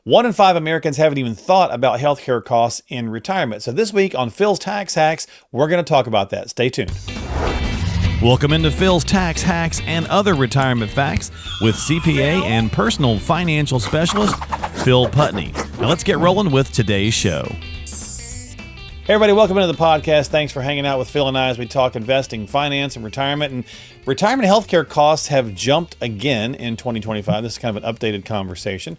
1 in 5 Americans haven't even thought about healthcare costs in retirement. So this week on Phil's Tax Hacks, we're going to talk about that. Stay tuned. Welcome into Phil's Tax Hacks and other retirement facts with CPA and personal financial specialist Phil Putney. Now let's get rolling with today's show. Hey everybody, welcome into the podcast. Thanks for hanging out with Phil and I as we talk investing, finance, and retirement. And retirement healthcare costs have jumped again in 2025. This is kind of an updated conversation.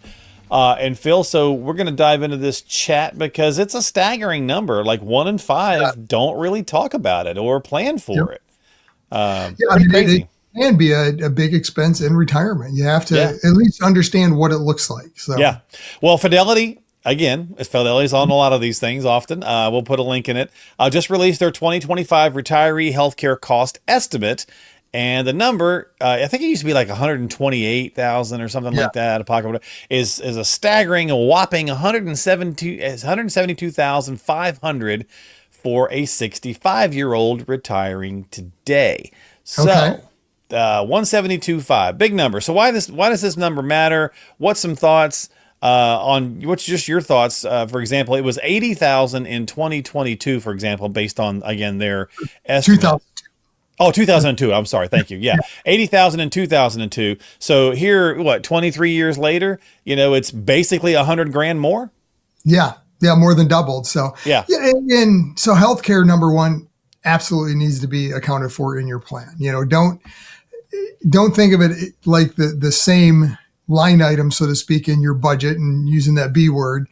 And Phil, so we're going to dive into this chat because it's a staggering number. Like 1 in 5 don't really talk about it or plan for it. Crazy. It can be a big expense in retirement. You have to at least understand what it looks like. So well, Fidelity, again, Fidelity's on a lot of these things often. We'll put a link in it. Just released their 2025 retiree healthcare cost estimate. And the number, I think it used to be like 128,000 or something like that. A pocket is a staggering, a whopping 172,500 for a 65-year-old retiring today. So, 172.5, big number. So why does this number matter? What's some thoughts what's just your thoughts? For example, it was 80,000 in 2022, for example, based on, again, their estimate. 2002. I'm sorry. Thank you. Yeah. 80,000 in 2002. So here, 23 years later, it's basically $100,000 more. Yeah, more than doubled. So and so healthcare, number one, absolutely needs to be accounted for in your plan. Don't think of it like the same line item, so to speak, in your budget, and using that B word,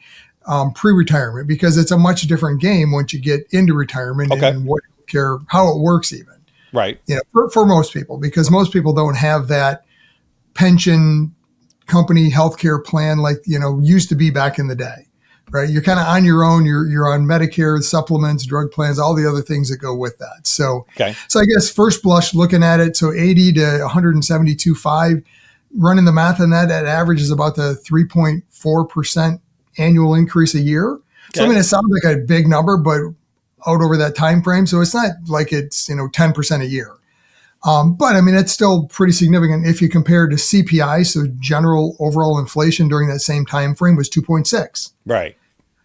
pre-retirement, because it's a much different game once you get into retirement and what healthcare, how it works even. Right. For most people, because most people don't have that pension company healthcare plan like, used to be back in the day. Right. You're kind of on your own. You're on Medicare, supplements, drug plans, all the other things that go with that. So I guess first blush looking at it, so 80 to 172.5, running the math on that average is about the 3.4% annual increase a year. Okay. So I mean, it sounds like a big number, but out over that time frame. So it's not like it's 10% a year. But I mean, it's still pretty significant if you compare to CPI. So general overall inflation during that same time frame was 2.6. Right.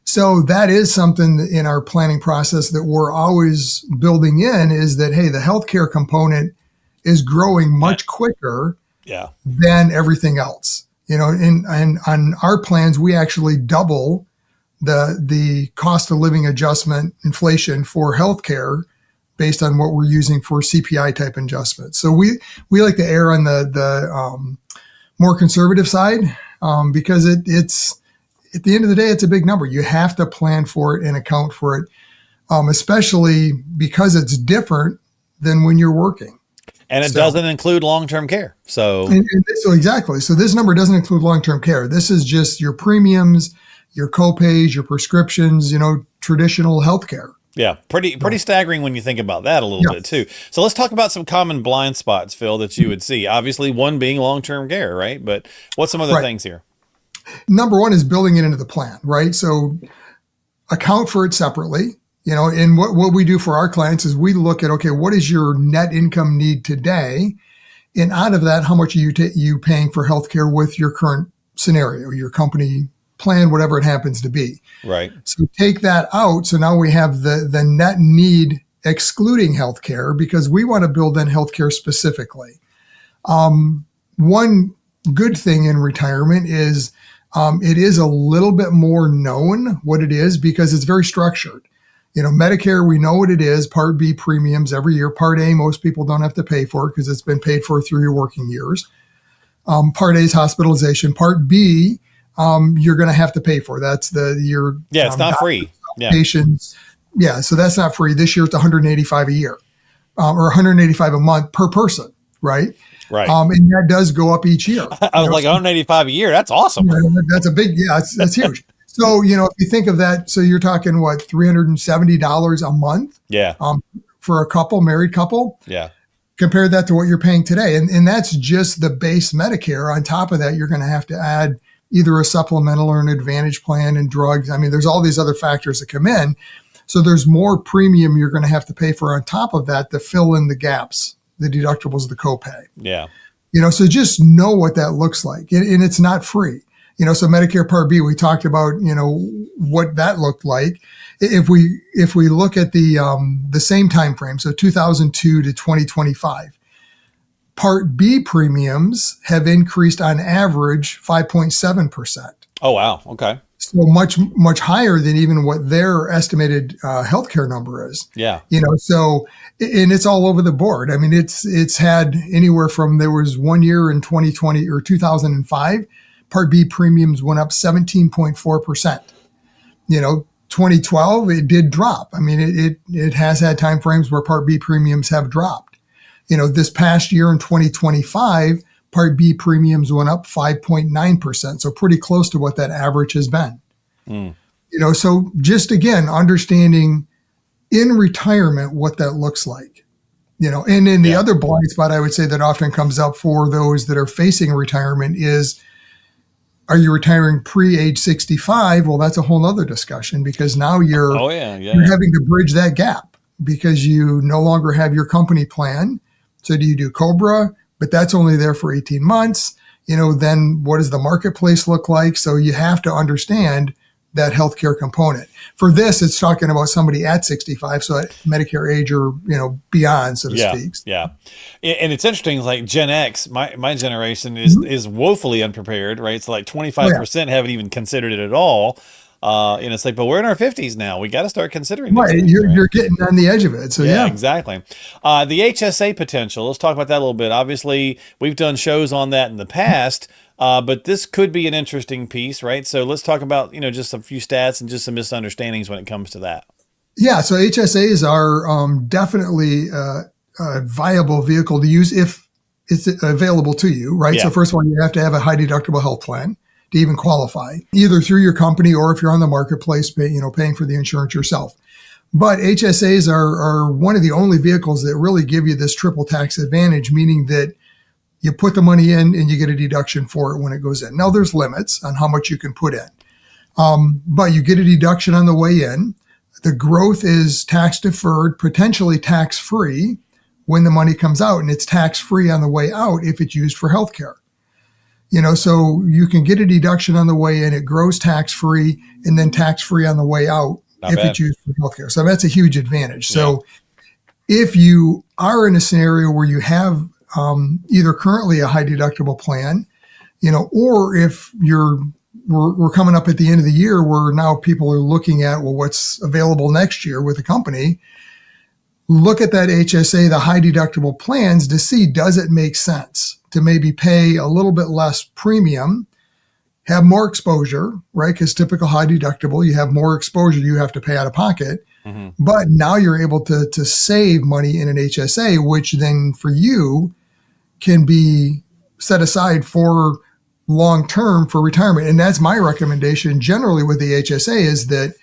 So that is something in our planning process that we're always building in, is that, hey, the healthcare component is growing much quicker than everything else. And on our plans, we actually double the cost of living adjustment inflation for healthcare based on what we're using for CPI type adjustments. So we like to err on the more conservative side, because it's at the end of the day, it's a big number. You have to plan for it and account for it, especially because it's different than when you're working. And it doesn't include long-term care. So exactly. So this number doesn't include long-term care. This is just your premiums, your co-pays, your prescriptions, traditional healthcare. Yeah, pretty staggering when you think about that a little bit too. So let's talk about some common blind spots, Phil, that you would see. Obviously, one being long-term care, right? But what's some other things here? Number one is building it into the plan, right? So account for it separately. And what we do for our clients is we look at, okay, what is your net income need today? And out of that, how much are you paying for healthcare with your current scenario, your company plan, whatever it happens to be. Right. So take that out. So now we have the net need excluding healthcare, because we want to build in healthcare specifically. One good thing in retirement is it is a little bit more known what it is, because it's very structured. Medicare, we know what it is. Part B premiums every year. Part A, most people don't have to pay for it because it's been paid for through your working years. Part A is hospitalization. Part B, you're going to have to pay for. That's it's not free. Patients. Yeah. So that's not free. This year it's $185 a year, or $185 a month per person. Right. Right. And that does go up each year. I was like, $185 a year. That's awesome. That's a big, that's huge. So, if you think of that, so you're talking $370 a month? Yeah. For a married couple? Yeah. Compare that to what you're paying today. And that's just the base Medicare. On top of that, you're going to have to add either a supplemental or an advantage plan and drugs. I mean, there's all these other factors that come in. So there's more premium you're going to have to pay for on top of that to fill in the gaps, the deductibles, the copay. Yeah. So just know what that looks like. And it's not free. So Medicare Part B, we talked about, what that looked like. If we look at the same time frame, so 2002 to 2025, Part B premiums have increased on average 5.7%. Oh, wow. Okay. So much, much higher than even what their estimated healthcare number is. Yeah. So, and it's all over the board. I mean, it's had anywhere from, there was one year in 2020 or 2005, Part B premiums went up 17.4%. 2012, it did drop. I mean, it has had timeframes where Part B premiums have dropped. This past year in 2025, Part B premiums went up 5.9%. So pretty close to what that average has been. So just again, understanding in retirement what that looks like, and then the other blind spot I would say that often comes up for those that are facing retirement is, are you retiring pre-age 65? Well, that's a whole other discussion, because now you're having to bridge that gap because you no longer have your company plan. So do you do COBRA? But that's only there for 18 months. Then what does the marketplace look like? So you have to understand that healthcare component. For this, it's talking about somebody at 65, so at Medicare age or, beyond, so to speak. Yeah. And it's interesting, like Gen X, my generation is woefully unprepared, right? It's like 25% haven't even considered it at all. It's like, but we're in our 50s now. We got to start considering right. Things, you're getting on the edge of it. So yeah, exactly. The HSA potential. Let's talk about that a little bit. Obviously, we've done shows on that in the past, but this could be an interesting piece, right? So let's talk about just a few stats and just some misunderstandings when it comes to that. Yeah. So HSAs are definitely a viable vehicle to use if it's available to you, right? Yeah. So first of all, you have to have a high deductible health plan to even qualify, either through your company or if you're on the marketplace, paying for the insurance yourself. But HSAs are one of the only vehicles that really give you this triple tax advantage, meaning that you put the money in and you get a deduction for it when it goes in. Now, there's limits on how much you can put in, but you get a deduction on the way in. The growth is tax deferred, potentially tax free when the money comes out, and it's tax free on the way out if it's used for healthcare. So you can get a deduction on the way in, it grows tax-free, and then tax-free on the way out it's used for healthcare. So that's a huge advantage. Yeah. So if you are in a scenario where you have either currently a high deductible plan, or if we're coming up at the end of the year where now people are looking at, well, what's available next year with the company, look at that HSA, the high deductible plans, to see, does it make sense to maybe pay a little bit less premium, have more exposure, right? Because typical high deductible, you have more exposure you have to pay out of pocket. Mm-hmm. But now you're able to save money in an HSA, which then for you can be set aside for long-term for retirement. And that's my recommendation generally with the HSA is that,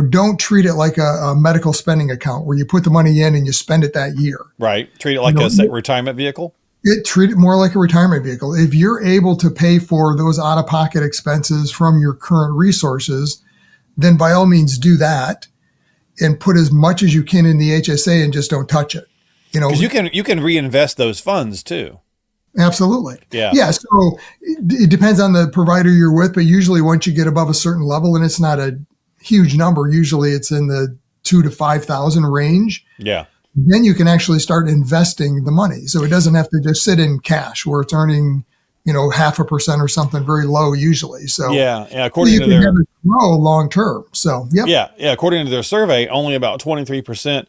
don't treat it like a medical spending account where you put the money in and you spend it that year. Right. Treat it like a retirement vehicle. Treat it more like a retirement vehicle. If you're able to pay for those out-of-pocket expenses from your current resources, then by all means do that and put as much as you can in the HSA and just don't touch it. Because you can reinvest those funds too. Absolutely. Yeah. Yeah. So it depends on the provider you're with, but usually once you get above a certain level, and it's not a huge number, usually it's in the 2,000 to 5,000 range. Yeah. Then you can actually start investing the money. So it doesn't have to just sit in cash where it's earning, 0.5% or something very low usually. So yeah. According to their grow long term. So yeah. According to their survey, only about 23%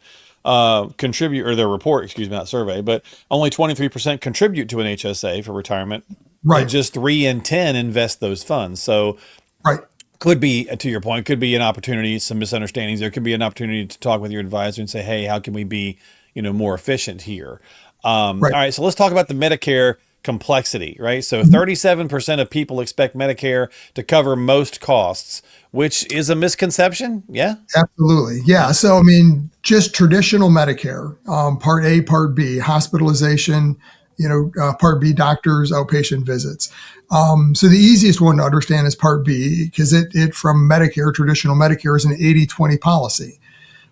contribute, or their report, not survey, but only 23% contribute to an HSA for retirement. Right. And just 3 in 10 invest those funds. So right. Could be, to your point, could be an opportunity, some misunderstandings. There could be an opportunity to talk with your advisor and say, hey, how can we be, more efficient here? Right. All right. So let's talk about the Medicare complexity, right? So 37% of people expect Medicare to cover most costs, which is a misconception. Yeah. Absolutely. Yeah. So, just traditional Medicare, Part A, Part B, hospitalization, Part B doctors, outpatient visits. So the easiest one to understand is Part B because it from Medicare, traditional Medicare is an 80-20 policy,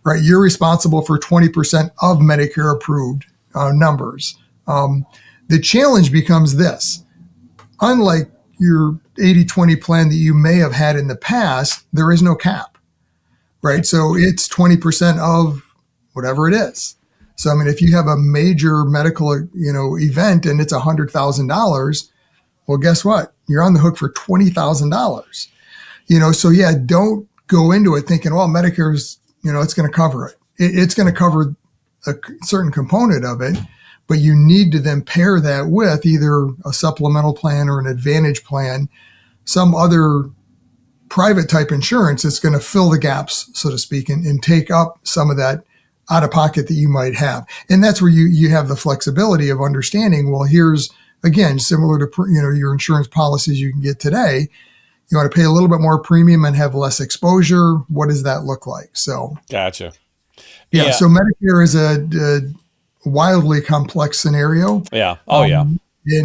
right? You're responsible for 20% of Medicare approved numbers. The challenge becomes this: unlike your 80/20 plan that you may have had in the past, there is no cap, right? So it's 20% of whatever it is. So, I mean, if you have a major medical, event and it's $100,000, well, guess what? You're on the hook for $20,000. So yeah, don't go into it thinking, well, Medicare's, it's going to cover it. It's going to cover a certain component of it, but you need to then pair that with either a supplemental plan or an advantage plan, some other private type insurance that's going to fill the gaps, so to speak, and take up some of that out of pocket that you might have. And that's where you have the flexibility of understanding, well, here's, again, similar to, your insurance policies you can get today. You want to pay a little bit more premium and have less exposure. What does that look like? So, gotcha. Yeah. So Medicare is a wildly complex scenario. Yeah. Oh, yeah. And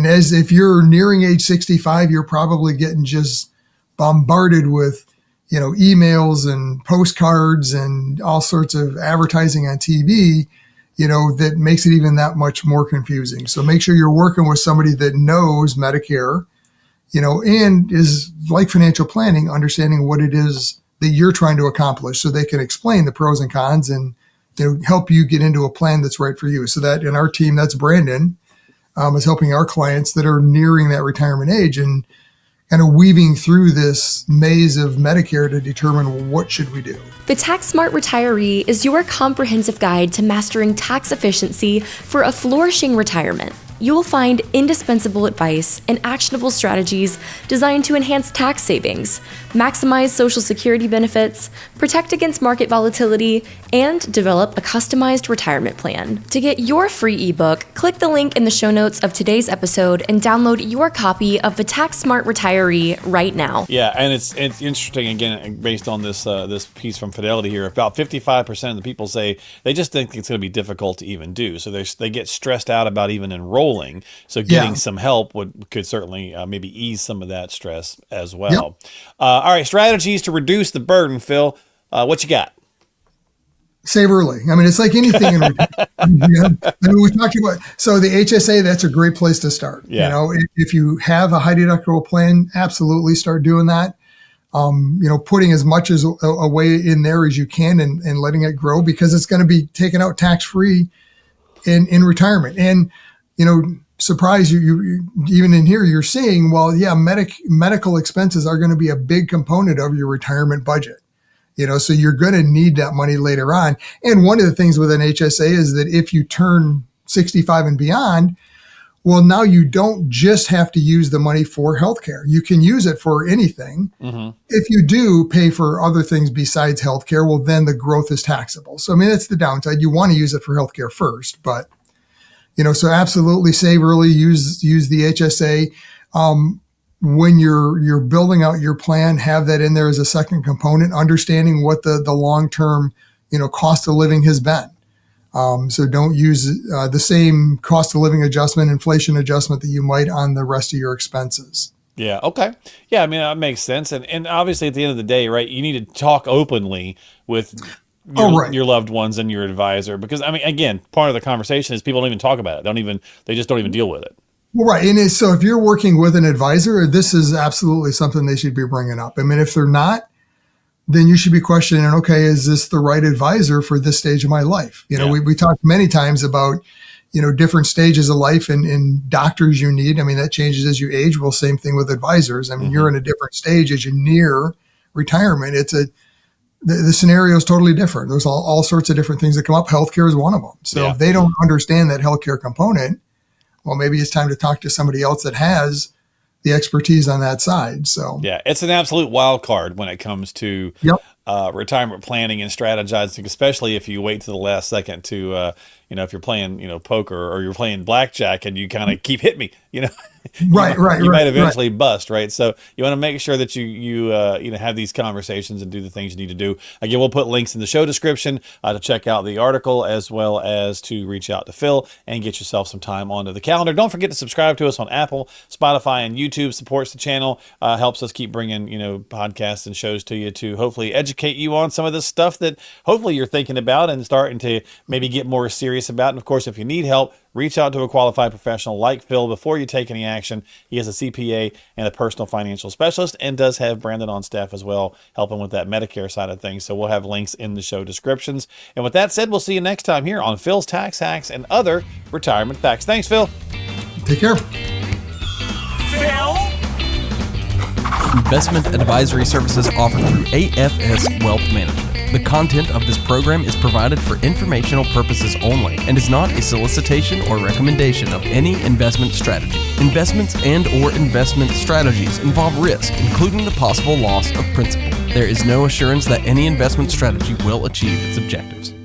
if you're nearing age 65, you're probably getting just bombarded with, emails and postcards and all sorts of advertising on TV, that makes it even that much more confusing. So make sure you're working with somebody that knows Medicare, and is like financial planning, understanding what it is that you're trying to accomplish so they can explain the pros and cons and help you get into a plan that's right for you. So that in our team, that's Brandon, is helping our clients that are nearing that retirement age and kind of weaving through this maze of Medicare to determine what should we do. The Tax Smart Retiree is your comprehensive guide to mastering tax efficiency for a flourishing retirement. You will find indispensable advice and actionable strategies designed to enhance tax savings, maximize Social Security benefits, protect against market volatility, and develop a customized retirement plan. To get your free ebook, click the link in the show notes of today's episode and download your copy of the Tax Smart Retiree right now. Yeah, and it's interesting, again, based on this piece from Fidelity here, about 55% of the people say they just think it's going to be difficult to even do. So they get stressed out about even enrolling. So getting some help could certainly maybe ease some of that stress as well. Yep. All right, strategies to reduce the burden, Phil. What you got? Save early. I mean, it's like anything in retirement. We talked about, so the HSA, that's a great place to start. Yeah. If you have a high deductible plan, absolutely start doing that. Putting as much as away in there as you can and letting it grow, because it's going to be taken out tax-free in retirement. And surprise you even in here, you're seeing, well, yeah, medical expenses are going to be a big component of your retirement budget. So you're going to need that money later on. And one of the things with an HSA is that if you turn 65 and beyond, well, now you don't just have to use the money for healthcare. You can use it for anything. Mm-hmm. If you do pay for other things besides healthcare, well, then the growth is taxable. So, I mean, that's the downside. You want to use it for healthcare first, but so absolutely save early, use the HSA. When you're building out your plan, have that in there as a second component, understanding what the long-term, cost of living has been. So don't use the same cost of living adjustment, inflation adjustment that you might on the rest of your expenses. Yeah. Okay. Yeah. I mean, that makes sense. And obviously at the end of the day, right, you need to talk openly with your loved ones and your advisor, because I mean, again, part of the conversation is people don't even talk about it. They just don't even deal with it. Well, right. And so if you're working with an advisor, this is absolutely something they should be bringing up. I mean, if they're not, then you should be questioning, okay, is this the right advisor for this stage of my life? We talked many times about, different stages of life and doctors you need. I mean, that changes as you age. Well, same thing with advisors. I mean, you're in a different stage as you near retirement. The scenario is totally different. There's all sorts of different things that come up. Healthcare is one of them. So if they don't understand that healthcare component, well, maybe it's time to talk to somebody else that has the expertise on that side. So yeah, it's an absolute wild card when it comes to retirement planning and strategizing, especially if you wait to the last second to, if you're playing, poker or you're playing blackjack and you kind of keep hitting me, you might eventually bust, right? So you want to make sure that you have these conversations and do the things you need to do. Again, we'll put links in the show description to check out the article, as well as to reach out to Phil and get yourself some time onto the calendar. Don't forget to subscribe to us on Apple, Spotify, and YouTube. Supports the channel, helps us keep bringing podcasts and shows to you to hopefully educate you on some of this stuff that hopefully you're thinking about and starting to maybe get more serious about. And of course, if you need help, reach out to a qualified professional like Phil before you take any action. He is a CPA and a personal financial specialist and does have Brandon on staff as well, helping with that Medicare side of things. So we'll have links in the show descriptions. And with that said, we'll see you next time here on Phil's Tax Hacks and other retirement facts. Thanks, Phil. Take care. Investment advisory services offered through AFS Wealth Management. The content of this program is provided for informational purposes only and is not a solicitation or recommendation of any investment strategy. Investments and/or investment strategies involve risk, including the possible loss of principal. There is no assurance that any investment strategy will achieve its objectives.